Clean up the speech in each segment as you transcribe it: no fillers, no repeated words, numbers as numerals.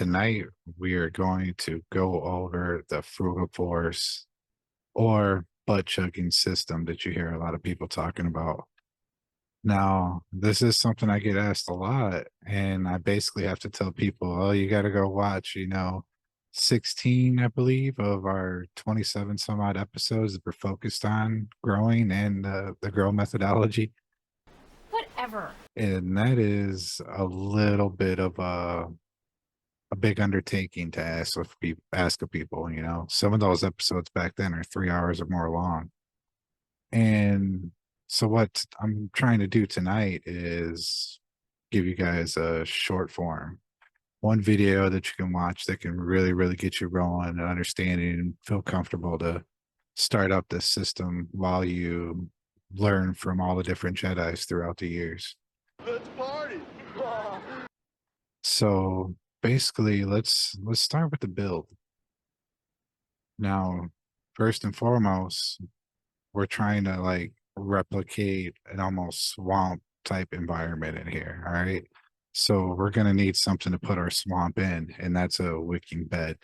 Tonight, we are going to go over the frugal force or butt chugging system that you hear a lot of people talking about. Now, this is something I get asked a lot, and I basically have to tell people, oh, you got to go watch, 16, I believe, of our 27 some odd episodes that we're focused on growing and the grow methodology. Whatever. And that is a little bit of a big undertaking to ask of people. Some of those episodes back then are 3 hours or more long. And so what I'm trying to do tonight is give you guys a short form, one video that you can watch that can really, really get you rolling and understanding and feel comfortable to start up this system while you learn from all the different Jedis throughout the years. Let's party. So basically, let's start with the build. Now, first and foremost, we're trying to like replicate an almost swamp type environment in here. All right. So we're gonna need something to put our swamp in, and that's a wicking bed.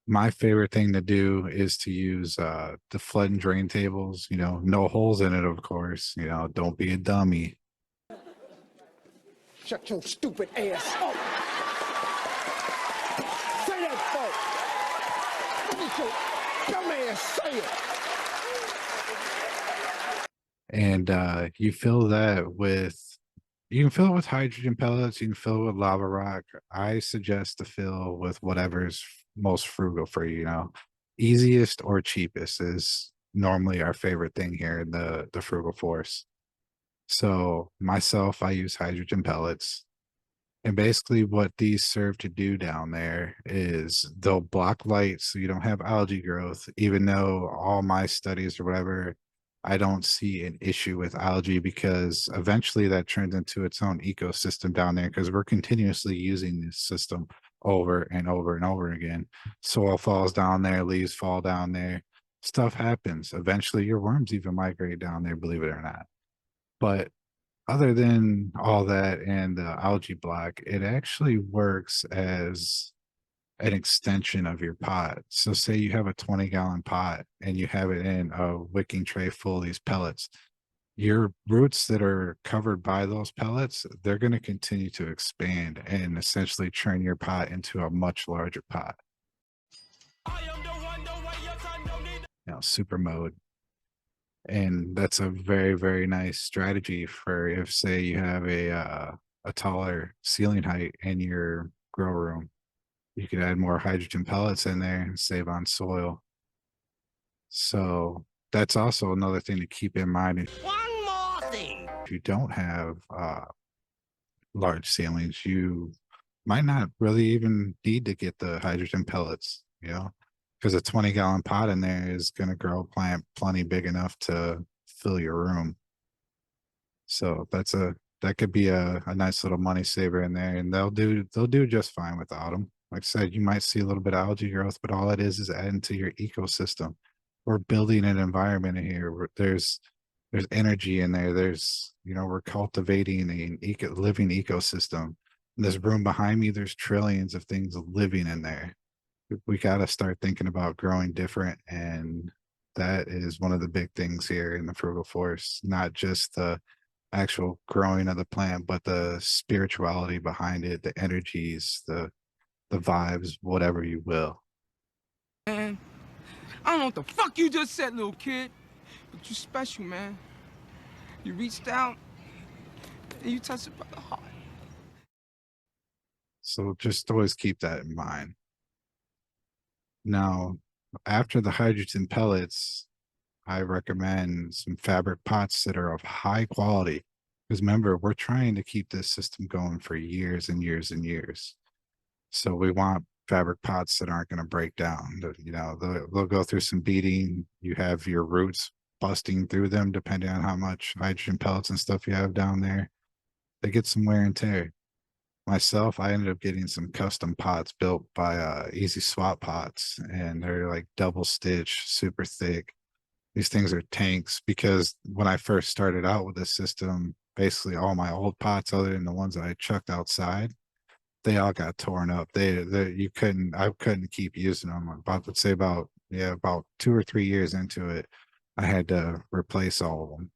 My favorite thing to do is to use the flood and drain tables, no holes in it, of course. Don't be a dummy. Shut your stupid ass up. Say that, folks. Get your dumb ass say it. And you can fill it with hydrogen pellets, you can fill it with lava rock. I suggest to fill with whatever's most frugal for you. Easiest or cheapest is normally our favorite thing here in the frugal force. So myself, I use hydrogen pellets. And basically what these serve to do down there is they'll block light so you don't have algae growth, even though all my studies or whatever, I don't see an issue with algae because eventually that turns into its own ecosystem down there because we're continuously using this system over and over and over again. Soil falls down there, leaves fall down there, stuff happens. Eventually your worms even migrate down there, believe it or not. But other than all that and the algae block, it actually works as an extension of your pot. So say you have a 20-gallon pot and you have it in a wicking tray full of these pellets. Your roots that are covered by those pellets, they're going to continue to expand and essentially turn your pot into a much larger pot. Super mode. And that's a very, very nice strategy for if, say, you have a taller ceiling height in your grow room. You could add more hydrogen pellets in there and save on soil. So that's also another thing to keep in mind. One more thing. If you don't have large ceilings, you might not really even need to get the hydrogen pellets, because a 20-gallon pot in there is going to grow a plant plenty big enough to fill your room. So that could be a nice little money saver in there, and they'll do just fine without them. Like I said, you might see a little bit of algae growth, but all it is adding to your ecosystem. We're building an environment in here where there's energy in there. We're cultivating an living ecosystem. In this room behind me, there's trillions of things living in there. We got to start thinking about growing different, and that is one of the big things here in the frugal forest. Not just the actual growing of the plant, but the spirituality behind it, the energies, the vibes, whatever you will. Man, I don't know what the fuck you just said, little kid, but you special, man. You reached out and you touched it by the heart. So just always keep that in mind. Now, after the hydrogen pellets, I recommend some fabric pots that are of high quality. Because remember, we're trying to keep this system going for years and years and years. So we want fabric pots that aren't going to break down. They'll go through some beating. You have your roots busting through them, depending on how much hydrogen pellets and stuff you have down there. They get some wear and tear. Myself, I ended up getting some custom pots built by Easy Swap Pots, and they're like double stitch, super thick. These things are tanks because when I first started out with this system, basically all my old pots, other than the ones that I chucked outside, they all got torn up. I couldn't keep using them. I'm about to say about 2 or 3 years into it, I had to replace all of them.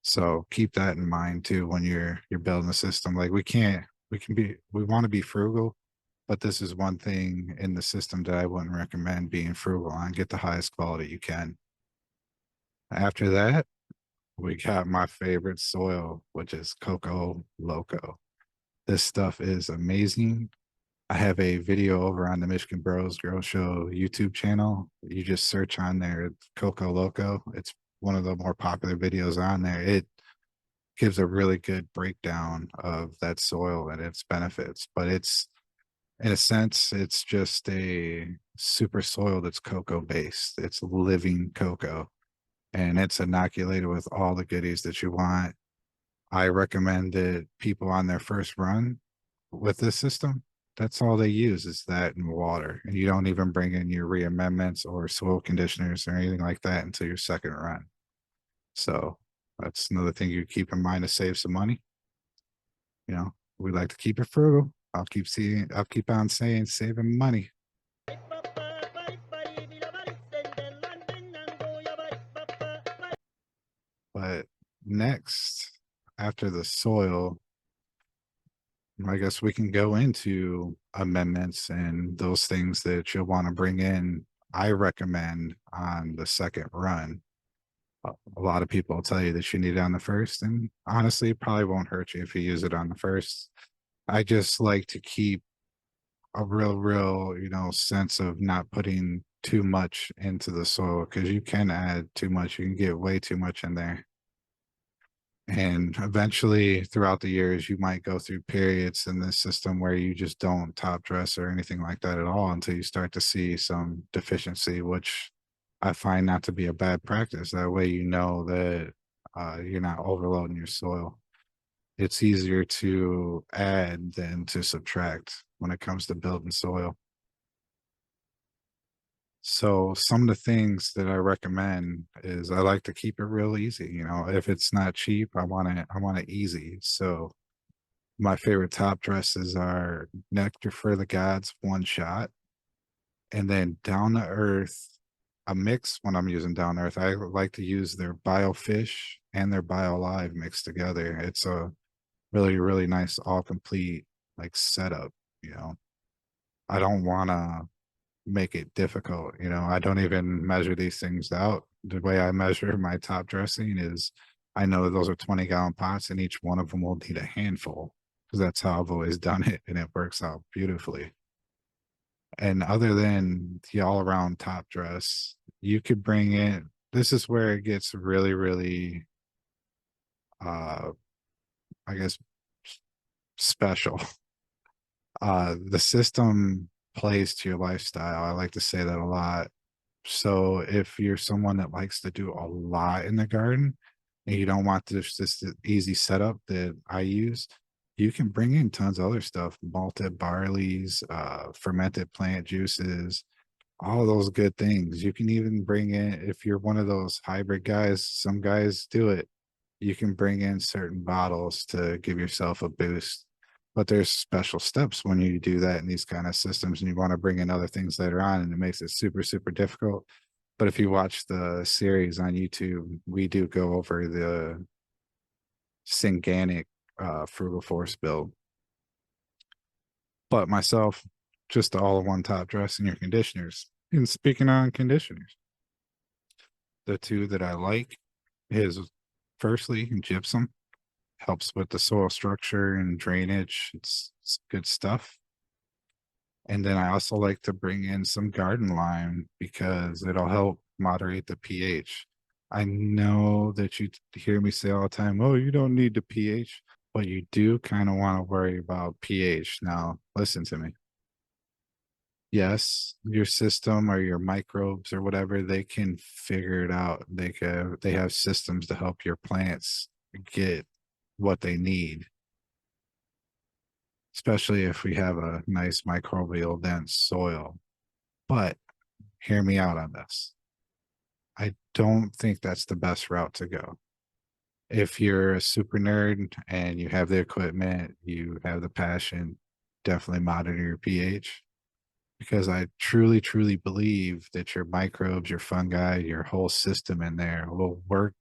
So keep that in mind too when you're building a system. Like we want to be frugal, but this is one thing in the system that I wouldn't recommend being frugal on. Get the highest quality you can. After that, we got my favorite soil, which is Coco Loco. This stuff is amazing. I have a video over on the Michigan Bros Grow Show YouTube channel. You just search on there, Coco Loco. It's one of the more popular videos on there. It gives a really good breakdown of that soil and its benefits, but it's in a sense, it's just a super soil that's cocoa based. It's living cocoa and it's inoculated with all the goodies that you want. I recommend that people on their first run with this system, that's all they use is that and water. And you don't even bring in your reamendments or soil conditioners or anything like that until your second run. So that's another thing you keep in mind to save some money. You know, we like to keep it frugal. I'll keep on saying saving money. But next, after the soil, I guess we can go into amendments and those things that you'll want to bring in. I recommend on the second run. A lot of people will tell you that you need it on the first, and honestly, it probably won't hurt you if you use it on the first. I just like to keep a real, sense of not putting too much into the soil because you can add too much. You can get way too much in there. And eventually, throughout the years, you might go through periods in this system where you just don't top dress or anything like that at all until you start to see some deficiency, which I find not to be a bad practice. That way, you know that you're not overloading your soil. It's easier to add than to subtract when it comes to building soil. So some of the things that I recommend is I like to keep it real easy. If it's not cheap, I want it easy. So my favorite top dresses are Nectar for the Gods One Shot, and then Down to Earth, a mix when I'm using Down to Earth. I like to use their Biofish and their Bio-Live mixed together. It's a really, really nice all complete like setup, you know. I don't wanna make it difficult. I don't even measure these things out. The way I measure my top dressing is I know those are 20-gallon pots and each one of them will need a handful because that's how I've always done it and it works out beautifully. And other than the all around top dress, you could bring in this is where it gets really, really uh I guess special. The system plays to your lifestyle. I like to say that a lot. So if you're someone that likes to do a lot in the garden and you don't want this easy setup that I use, you can bring in tons of other stuff, malted barleys, fermented plant juices, all those good things. You can even bring in, if you're one of those hybrid guys, some guys do it. You can bring in certain bottles to give yourself a boost. But there's special steps when you do that in these kind of systems, and you want to bring in other things later on, and it makes it super, super difficult. But if you watch the series on YouTube, we do go over the Synganic Frugal Force build. But myself, just all in one top dress and your conditioners. And speaking on conditioners, the two that I like is firstly gypsum. Helps with the soil structure and drainage. It's good stuff. And then I also like to bring in some garden lime because it'll help moderate the pH. I know that you hear me say all the time, oh, you don't need the pH, but you do kind of want to worry about pH. Now, listen to me. Yes, your system or your microbes or whatever, they can figure it out. They have systems to help your plants get what they need, especially if we have a nice microbial dense soil. But hear me out on this. I don't think that's the best route to go. If you're a super nerd and you have the equipment, you have the passion, definitely monitor your pH because I truly, truly believe that your microbes, your fungi, your whole system in there will work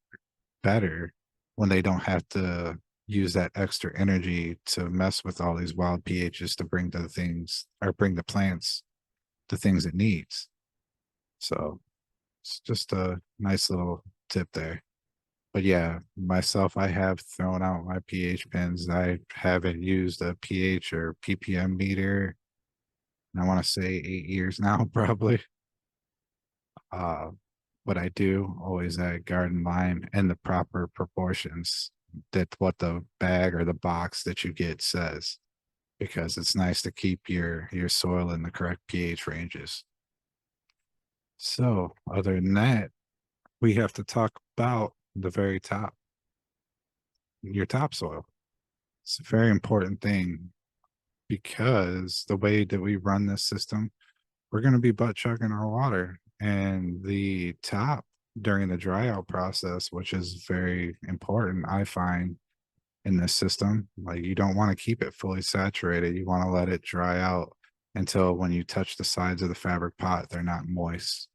better when they don't have to use that extra energy to mess with all these wild pHs to bring the things or bring the plants the things it needs. So it's just a nice little tip there. But yeah, myself, I have thrown out my pH pens. I haven't used a pH or ppm meter. I want to say 8 years now, probably. Uh, but I do always add garden lime in the proper proportions that what the bag or the box that you get says, because it's nice to keep your soil in the correct pH ranges. So other than that, we have to talk about the very top, your topsoil. It's a very important thing because the way that we run this system, we're going to be butt chugging our water. And the top during the dry out process, which is very important, I find in this system, like you don't want to keep it fully saturated. You want to let it dry out until when you touch the sides of the fabric pot, they're not moist.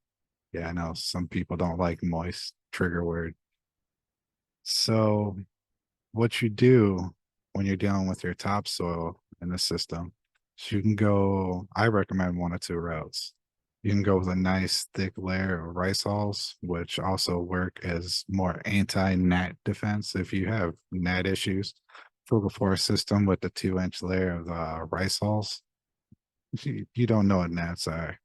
Yeah, I know some people don't like moist, trigger word. So what you do when you're dealing with your topsoil in the system, so you can go, I recommend one or two routes. You can go with a nice thick layer of rice hulls, which also work as more anti-gnat defense. If you have gnat issues, frugal forest system with the 2-inch layer of rice hulls, you don't know what gnats are.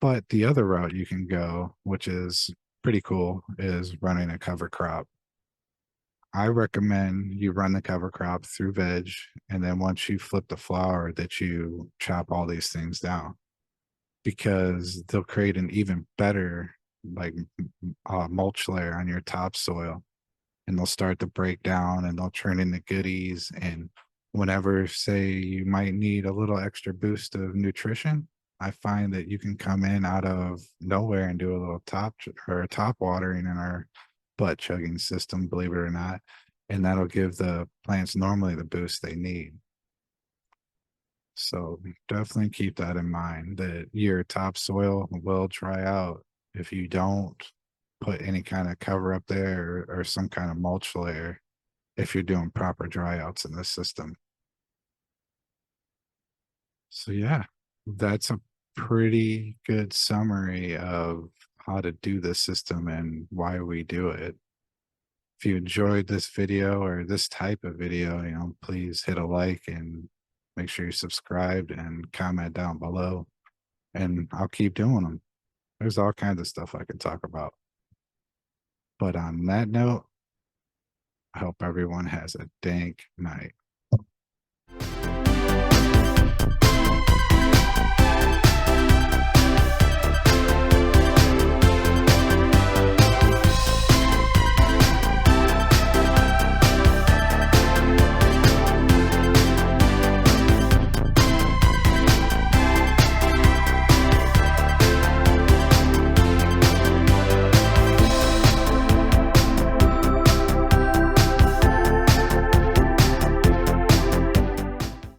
But the other route you can go, which is pretty cool, is running a cover crop. I recommend you run the cover crop through veg, and then once you flip the flower, that you chop all these things down because they'll create an even better like mulch layer on your topsoil, and they'll start to break down and they'll turn into goodies. And whenever, say, you might need a little extra boost of nutrition, I find that you can come in out of nowhere and do a little top watering in our butt chugging system, believe it or not. And that'll give the plants normally the boost they need. So definitely keep that in mind that your topsoil will dry out if you don't put any kind of cover up there or some kind of mulch layer if you're doing proper dry outs in the system. So yeah, that's a pretty good summary of how to do this system and why we do it. If you enjoyed this video or this type of video, please hit a like and make sure you're subscribed and comment down below. And I'll keep doing them. There's all kinds of stuff I can talk about. But on that note, I hope everyone has a dank night.